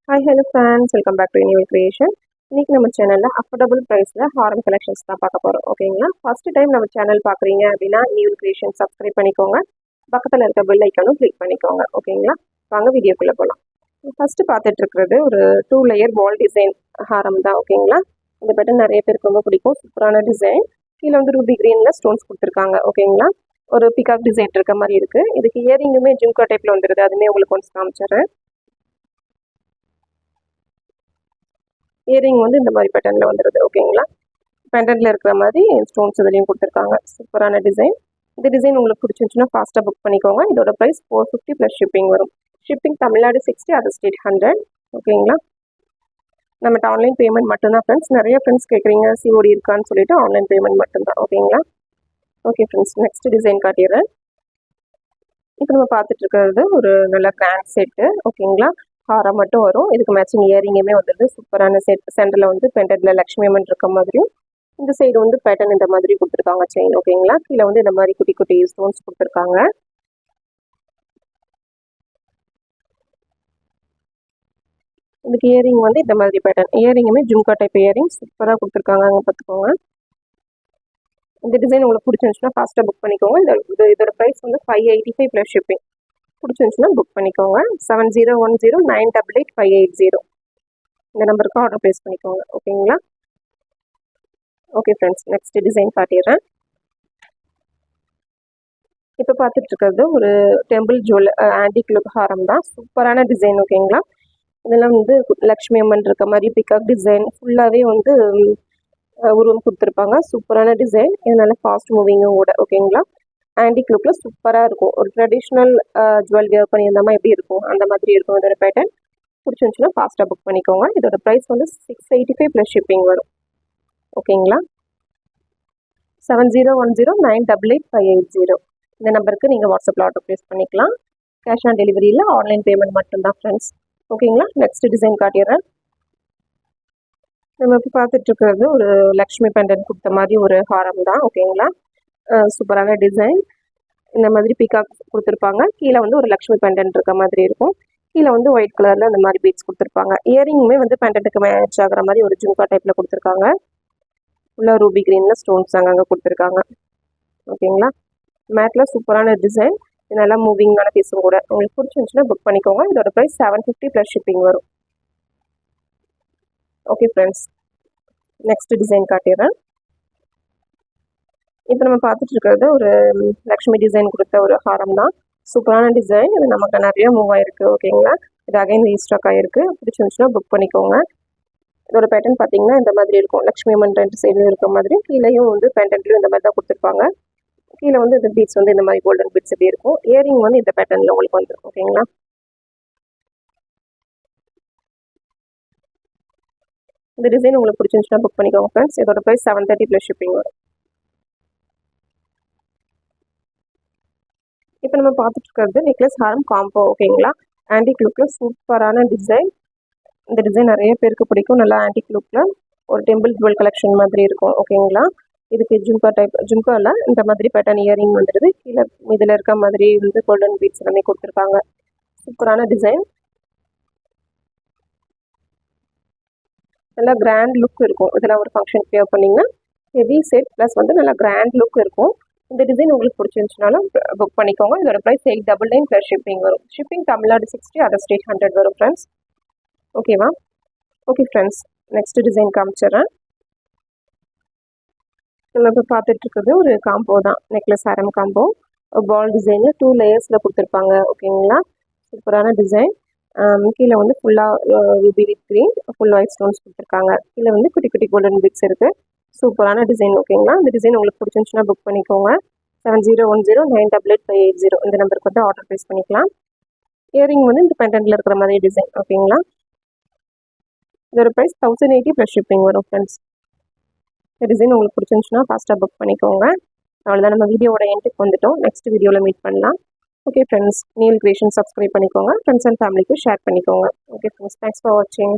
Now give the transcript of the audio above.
Hi hello friends, welcome back to new creation. இன்றைக்கி நம்ம சேனலில் அஃபோர்டபுள் ப்ரைஸில் ஹாரம் கலெக்ஷன்ஸ் தான் பார்க்க போகிறோம். ஓகேங்களா? ஃபஸ்ட்டு டைம் நம்ம சேனல் பார்க்குறீங்க அப்படின்னா நியூ கிரியேஷன் சப்ஸ்கிரைப் பண்ணிக்கோங்க. பக்கத்தில் இருக்க பெல் ஐக்கானும் கிளிக் பண்ணிக்கோங்க. ஓகேங்களா? வாங்க வீடியோக்குள்ளே போகலாம். ஃபஸ்ட்டு பார்த்துட்டு இருக்கிறது ஒரு 2 லேயர் வால் டிசைன் ஹாரம் தான். ஓகேங்களா? இந்த பேட்டர்ன் நிறைய பேருக்கு ரொம்ப பிடிக்கும். சூப்பரான டிசைன். கீழே வந்து ரூபி க்ரீனில் ஸ்டோன்ஸ் கொடுத்துருக்காங்க. ஓகேங்களா? ஒரு பிகாக் டிசைன் இருக்க மாதிரி இருக்குது. இதுக்கு இயரிங்குமே ஜிம்கா டைப்பில் வந்துடுது. அதுவுமே உங்களுக்கு கொஞ்சம் காமிச்சிடுறேன். இயரிங் வந்து இந்த மாதிரி பேட்டர்னில் வந்துடுது. ஓகேங்களா? பேண்டன்ட்டில் இருக்கிற மாதிரி ஸ்டோன்ஸ் இதுலேயும் கொடுத்துருக்காங்க. சூப்பரான டிசைன். இந்த டிசைன் உங்களுக்கு பிடிச்சிருந்துச்சுன்னா ஃபாஸ்ட்டாக புக் பண்ணிக்கோங்க. இதோட ப்ரைஸ் 450 ப்ளஸ் ஷிப்பிங் வரும். Shipping Tamil Nadu 60, other state 100. ஓகேங்களா? நம்மகிட்ட ஆன்லைன் பேமெண்ட் மட்டும்தான் ஃப்ரெண்ட்ஸ். நிறைய ஃப்ரெண்ட்ஸ் கேட்குறீங்க சிஓடி இருக்கான்னு சொல்லிட்டு ஆன்லைன் பேமெண்ட் மட்டும்தான். ஓகேங்களா? ஓகே ஃப்ரெண்ட்ஸ், நெக்ஸ்ட் டிசைன் காட்டிடுறேன். இப்போ நம்ம பார்த்துட்டு இருக்கிறது ஒரு நல்ல கிராண்ட் செட்டு. ஓகேங்களா? ஹாரம் மட்டும் வரும். இதுக்கு மேட்சிங் இயரிங்குமே வந்துடுது. சூப்பரான செட். சென்டரில் வந்து பெண்டட்ல லக்ஷ்மி அம்மன் இருக்க மாதிரியும், இந்த சைடு வந்து பேட்டர்ன் இந்த மாதிரி கொடுத்துருக்காங்க செயின். ஓகேங்களா? கீழே வந்து இந்த மாதிரி குட்டி குட்டி ஸ்டோன்ஸ் கொடுத்துருக்காங்க. இதுக்கு இயரிங் வந்து இந்த மாதிரி பேட்டர்ன். இயரிங்குமே ஜும்கா டைப் இயரிங் சூப்பராக கொடுத்துருக்காங்க. அங்கே பார்த்துக்கோங்க. இந்த டிசைன் உங்களுக்கு பிடிச்சிருந்துச்சுன்னா ஃபாஸ்ட்டாக புக் பண்ணிக்கோங்க. இதோட ப்ரைஸ் வந்து 585 ப்ளஸ் ஷிப்பிங். பிடிச்சிருந்துச்சுன்னா புக் பண்ணிக்கோங்க. 7010988580 இந்த நம்பருக்கு ஆர்டர் ப்ளேஸ் பண்ணிக்கோங்க. ஓகேங்களா? ஓகே ஃப்ரெண்ட்ஸ், நெக்ஸ்ட் டிசைன் காட்டிடுறேன். இப்போ பார்த்துட்டு இருக்கிறது ஒரு டெம்பிள் ஜுவல் ஆன்டிக் லுக் ஹாரம் தான். சூப்பரான டிசைன். ஓகேங்களா? இதெல்லாம் வந்து லக்ஷ்மி அம்மன் இருக்க மாதிரி பிகாக் டிசைன் ஃபுல்லாகவே வந்து உருவம் கொடுத்துருப்பாங்க. சூப்பரான டிசைன். இதனால ஃபாஸ்ட் மூவிங்கும் கூட. ஓகேங்களா? ஆன்டிக் லுக்கில் சூப்பராக இருக்கும். ஒரு ட்ரெடிஷ்னல் ஜுவல் வியர் பண்ணியிருந்தாமல் எப்படி இருக்கும் அந்த மாதிரி இருக்கும் இதோட பேட்டர்ன். பிடிச்சிருந்துச்சுன்னா ஃபாஸ்ட்டாக புக் பண்ணிக்கோங்க. இதோட ப்ரைஸ் வந்து 685 ப்ளஸ் ஷிப்பிங் வரும். ஓகேங்களா? 7010988580 இந்த நம்பருக்கு நீங்கள் வாட்ஸ்அப்பில் ஆர்டர் ப்ளேஸ் பண்ணிக்கலாம். கேஷ் ஆன் டெலிவரியில் ஆன்லைன் பேமெண்ட் மட்டும்தான் ஃப்ரெண்ட்ஸ். ஓகேங்களா? நெக்ஸ்ட் டிசைன் காட்டிடுறேன். நம்ம இப்போ பார்த்துட்டு இருக்கிறது ஒரு லக்ஷ்மி பெண்டன் கொடுத்த மாதிரி ஒரு ஹாரம் தான். ஓகேங்களா? சூப்பரான டிசைன். இந்த மாதிரி பிகாக் கொடுத்துருப்பாங்க. கீழே வந்து ஒரு லக்ஷ்மி பெண்டன் இருக்க மாதிரி இருக்கும். கீழே வந்து ஒயிட் கலரில் அந்த மாதிரி பீட்ஸ் கொடுத்துருப்பாங்க. இயரிங்குமே வந்து பெண்டன்ட்டுக்கு மேட்ச் ஆகிற மாதிரி ஒரு ஜும்கா டைப்பில் கொடுத்துருக்காங்க. உள்ள ரூபி க்ரீனில் ஸ்டோன்ஸ் அங்கங்கே கொடுத்துருக்காங்க. ஓகேங்களா? மேட்டில் சூப்பரான டிசைன். இது நல்லா மூவிங்கான பீஸும் கூட. உங்களுக்கு பிடிச்சிருந்துச்சுன்னா புக் பண்ணிக்கோங்க. இதோட ப்ரைஸ் 750 ப்ளஸ் ஷிப்பிங் வரும். ஓகே ஃப்ரெண்ட்ஸ், நெக்ஸ்ட் டிசைன் காட்டிடுறேன். இப்போ நம்ம பார்த்துட்டு இருக்கிறது ஒரு லக்ஷ்மி டிசைன் கொடுத்த ஒரு ஹாரம் தான். சூப்பரான டிசைன். இது நமக்கு நிறைய மூவ் ஆயிருக்கு. ஓகேங்களா? இது அகைன் ரீஸ்டாக் ஆகிருக்கு. பிடிச்சிருந்துச்சுன்னா புக் பண்ணிக்கோங்க. இதோட பேட்டர்ன் பார்த்தீங்கன்னா இந்த மாதிரி இருக்கும். லக்ஷ்மி அம்மன் 2 சைடு இருக்க மாதிரி, கீழேயும் வந்து பேண்டன்ட்லையும் இந்த மாதிரி தான் கொடுத்துருப்பாங்க. கீழே வந்து இந்த பீட்ஸ் வந்து இந்த மாதிரி கோல்டன் பீட்ஸ் எப்படி இருக்கும். இயரிங் வந்து இந்த பேட்டர்னில் உங்களுக்கு வந்துடும். ஓகேங்களா? இந்த டிசைன் உங்களுக்கு பிடிச்சிருந்துச்சுன்னா புக் பண்ணிக்கோங்க ஃப்ரெண்ட்ஸ். இதோட ப்ரைஸ் 730 ப்ளஸ் ஷிப்பிங் வரும். இப்போ நம்ம பார்த்துட்டு இருக்கிறது நெக்லஸ் ஹாரம் காம்போ. ஓகேங்களா? ஆன்டிக் லுக்கில் சூப்பரான டிசைன். இந்த டிசைன் நிறைய பேருக்கு பிடிக்கும். நல்லா ஆன்டிக் லுக்கில் ஒரு டெம்பிள் ஜுவல் கலெக்ஷன் மாதிரி இருக்கும். ஓகேங்களா? இதுக்கு ஜும்கா டைப் ஜும்காவில் இந்த மாதிரி பேட்டர்ன் இயரிங் வந்துடுது. கீழே இதில் இருக்க மாதிரி வந்து கோல்டன் பீட்ஸ் எல்லாமே கொடுத்துருக்காங்க. சூப்பரான டிசைன். நல்லா கிராண்ட் லுக் இருக்கும். இதெல்லாம் ஒரு ஃபங்க்ஷனுக்கு வியர் பண்ணிங்கன்னா ஹெவி செட் ப்ளஸ் வந்து நல்லா கிராண்ட் லுக் இருக்கும். இந்த டிசைன் உங்களுக்கு பிடிச்சிருந்துச்சுனாலும் புக் பண்ணிக்கோங்க. இதோட ப்ரைஸ் 899 ப்ளஸ் ஷிப்பிங் வரும். ஷிப்பிங் தமிழ்நாடு 60, அதர் ஸ்டேட் 100 வரும் ஃப்ரெண்ட்ஸ். ஓகேவா? ஓகே ஃப்ரெண்ட்ஸ், நெக்ஸ்ட் டிசைன் காமிச்சிடுறேன். நம்ம இப்போ பார்த்துட்டு இருக்கிறது ஒரு காம்போ தான். நெக்லஸ் ஹாரம் காம்போ. பால் டிசைனில் 2 லேயர்ஸில் கொடுத்துருப்பாங்க. ஓகேங்களா? சூப்பரான டிசைன். கீழே வந்து ஃபுல்லாக Ruby with green full white stones கொடுத்துருக்காங்க. கீழே வந்து குட்டி குட்டி கோல்டன் பீட்ஸ் இருக்குது. சூப்பரான டிசைன். ஓகேங்களா? இந்த டிசைன் உங்களுக்கு பிடிச்சிருந்துச்சுன்னா புக் பண்ணிக்கோங்க. 7010988580 இந்த நம்பருக்கு வந்து ஆர்டர் ப்ளேஸ் பண்ணிக்கலாம். இயரிங் வந்து இந்த பெண்டன்ட்டில் இருக்கிற மாதிரி டிசைன். ஓகேங்களா? இதோட ப்ரைஸ் 1080 ப்ளஸ் ஷிப்பிங் வரும் ஃப்ரெண்ட்ஸ். இந்த டிசைன் உங்களுக்கு பிடிச்சிருந்துச்சுன்னா ஃபாஸ்ட்டாக புக் பண்ணிக்கோங்க. அவ்வளோதான், நம்ம வீடியோவோட எண்டுக்கு வந்துட்டோம். நெக்ஸ்ட் வீடியோவில் மீட் பண்ணலாம். Okay friends, new creation subscribe பண்ணிக்கோங்க. ஃப்ரெண்ட்ஸ் அண்ட் ஃபேமிலிக்கு ஷேர் பண்ணிக்கோங்க. ஓகே ஃப்ரெண்ட்ஸ், தேங்க்ஸ் ஃபார் வாட்சிங்.